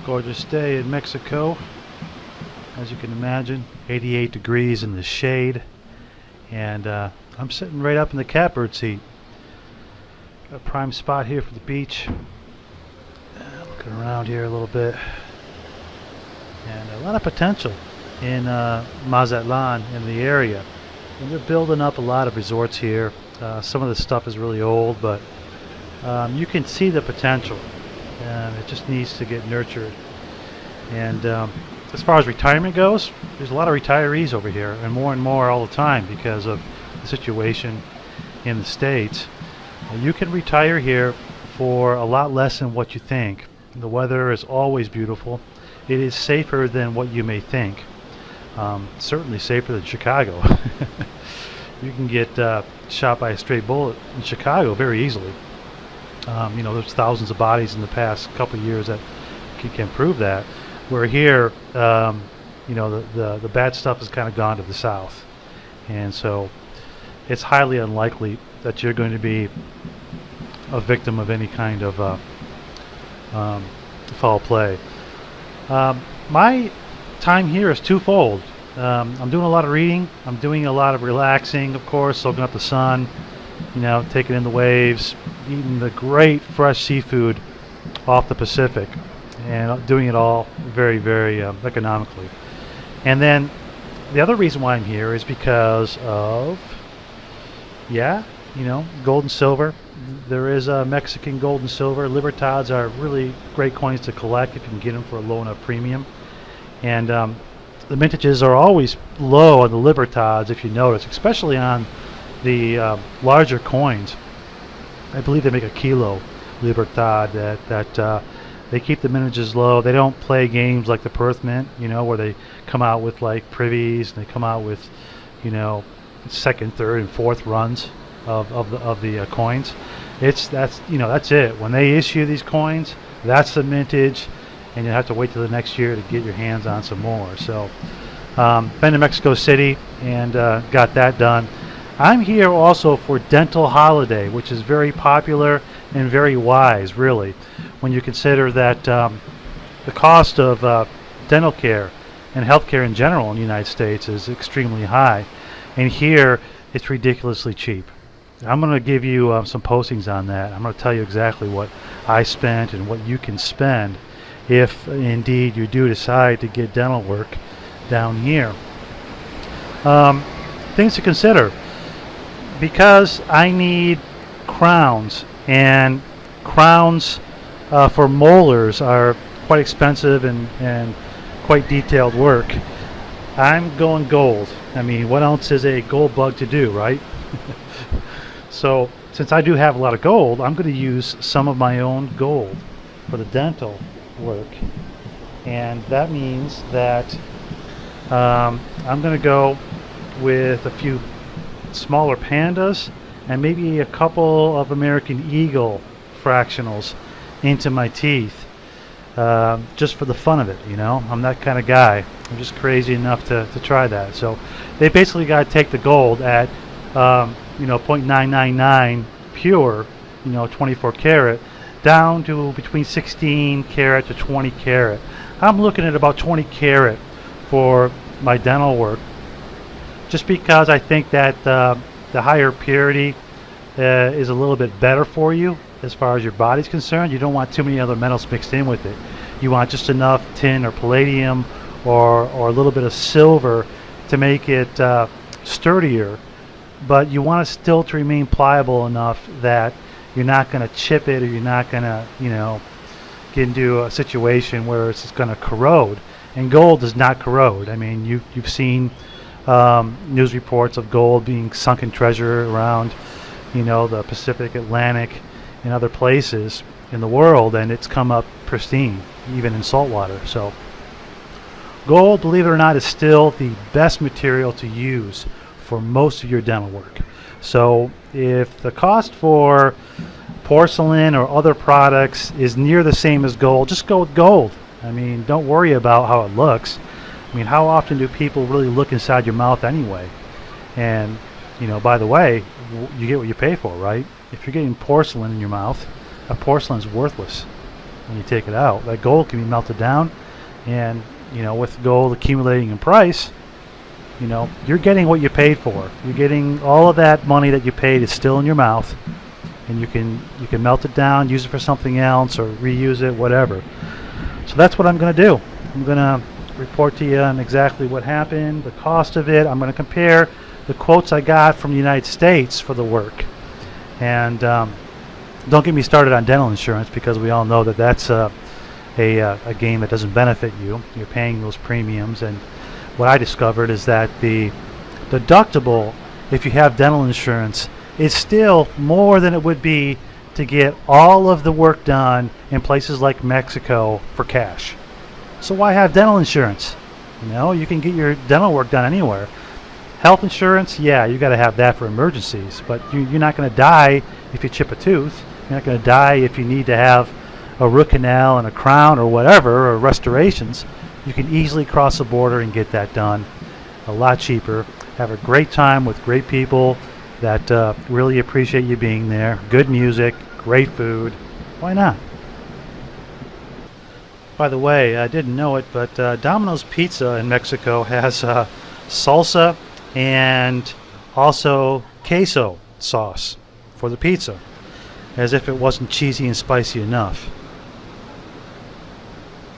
Gorgeous day in Mexico, as you can imagine. 88 degrees in the shade, and I'm sitting right up in the catbird seat. A prime spot here for the beach. Looking around here a little bit, and a lot of potential in Mazatlan, in the area. And they're building up a lot of resorts here. Some of the stuff is really old, but you can see the potential. It just needs to get nurtured. And as far as retirement goes, there's a lot of retirees over here, and more all the time because of the situation in the States. You can retire here for a lot less than what you think. The weather is always beautiful. It is safer than what you may think. Certainly safer than Chicago. You can get shot by a stray bullet in Chicago very easily. There's thousands of bodies in the past couple of years that can prove that. Where here, the bad stuff has kind of gone to the south, and so it's highly unlikely that you're going to be a victim of any kind of foul play. My time here is twofold. I'm doing a lot of reading. I'm doing a lot of relaxing, of course, soaking up the sun, taking in the waves, eating the great fresh seafood off the Pacific, and doing it all very, very economically. And then the other reason why I'm here is because of, gold and silver. There is Mexican gold and silver. Libertads are really great coins to collect if you can get them for a low enough premium. And the mintages are always low on the Libertads, if you notice, especially on the larger coins. I believe they make a kilo Libertad that they keep the mintages low. They don't play games like the Perth Mint, where they come out with like privies and they come out with, second, third, and fourth runs of the coins. That's it. When they issue these coins, that's the mintage, and you have to wait till the next year to get your hands on some more. So, been to Mexico City and got that done. I'm here also for Dental Holiday, which is very popular and very wise, really, when you consider that the cost of dental care and health care in general in the United States is extremely high, and here it's ridiculously cheap. I'm going to give you some postings on that. I'm going to tell you exactly what I spent and what you can spend if indeed you do decide to get dental work down here. Things to consider. Because I need crowns, and crowns for molars are quite expensive and quite detailed work, I'm going gold. I mean, what else is a gold bug to do, right? So since I do have a lot of gold, I'm going to use some of my own gold for the dental work, and that means that I'm going to go with a few smaller pandas and maybe a couple of American Eagle fractionals into my teeth, just for the fun of it. I'm that kind of guy. I'm just crazy enough to try that. So they basically got to take the gold at 0.999 pure, 24 karat, down to between 16 karat to 20 karat. I'm looking at about 20 karat for my dental work, just because I think that the higher purity is a little bit better for you as far as your body's concerned. You don't want too many other metals mixed in with it. You want just enough tin or palladium or a little bit of silver to make it sturdier, but you want it still to remain pliable enough that you're not going to chip it, or you're not going to get into a situation where it's just going to corrode. And gold does not corrode. I mean, you've seen news reports of gold being sunken treasure around, the Pacific, Atlantic, and other places in the world, and it's come up pristine, even in salt water. So gold, believe it or not, is still the best material to use for most of your dental work. So if the cost for porcelain or other products is near the same as gold, just go with gold. I mean, don't worry about how it looks. I mean, how often do people really look inside your mouth anyway? And, by the way, you get what you pay for, right? If you're getting porcelain in your mouth, that porcelain's worthless. when you take it out. That gold can be melted down, and with gold accumulating in price, you're getting what you paid for. You're getting all of that money that you paid is still in your mouth, and you can melt it down, use it for something else, or reuse it, whatever. So that's what I'm going to do. I'm going to report to you on exactly what happened, the cost of it. I'm going to compare the quotes I got from the United States for the work. And don't get me started on dental insurance, because we all know that that's a game that doesn't benefit you. You're paying those premiums, and what I discovered is that the deductible, if you have dental insurance, is still more than it would be to get all of the work done in places like Mexico for cash. So why have dental insurance? You can get your dental work done anywhere. Health insurance, yeah, you got to have that for emergencies, but you're not going to die if you chip a tooth. You're not going to die if you need to have a root canal and a crown or whatever, or restorations. You can easily cross the border and get that done a lot cheaper. Have a great time with great people that really appreciate you being there. Good music, great food. Why not? By the way, I didn't know it, but Domino's Pizza in Mexico has salsa and also queso sauce for the pizza, as if it wasn't cheesy and spicy enough.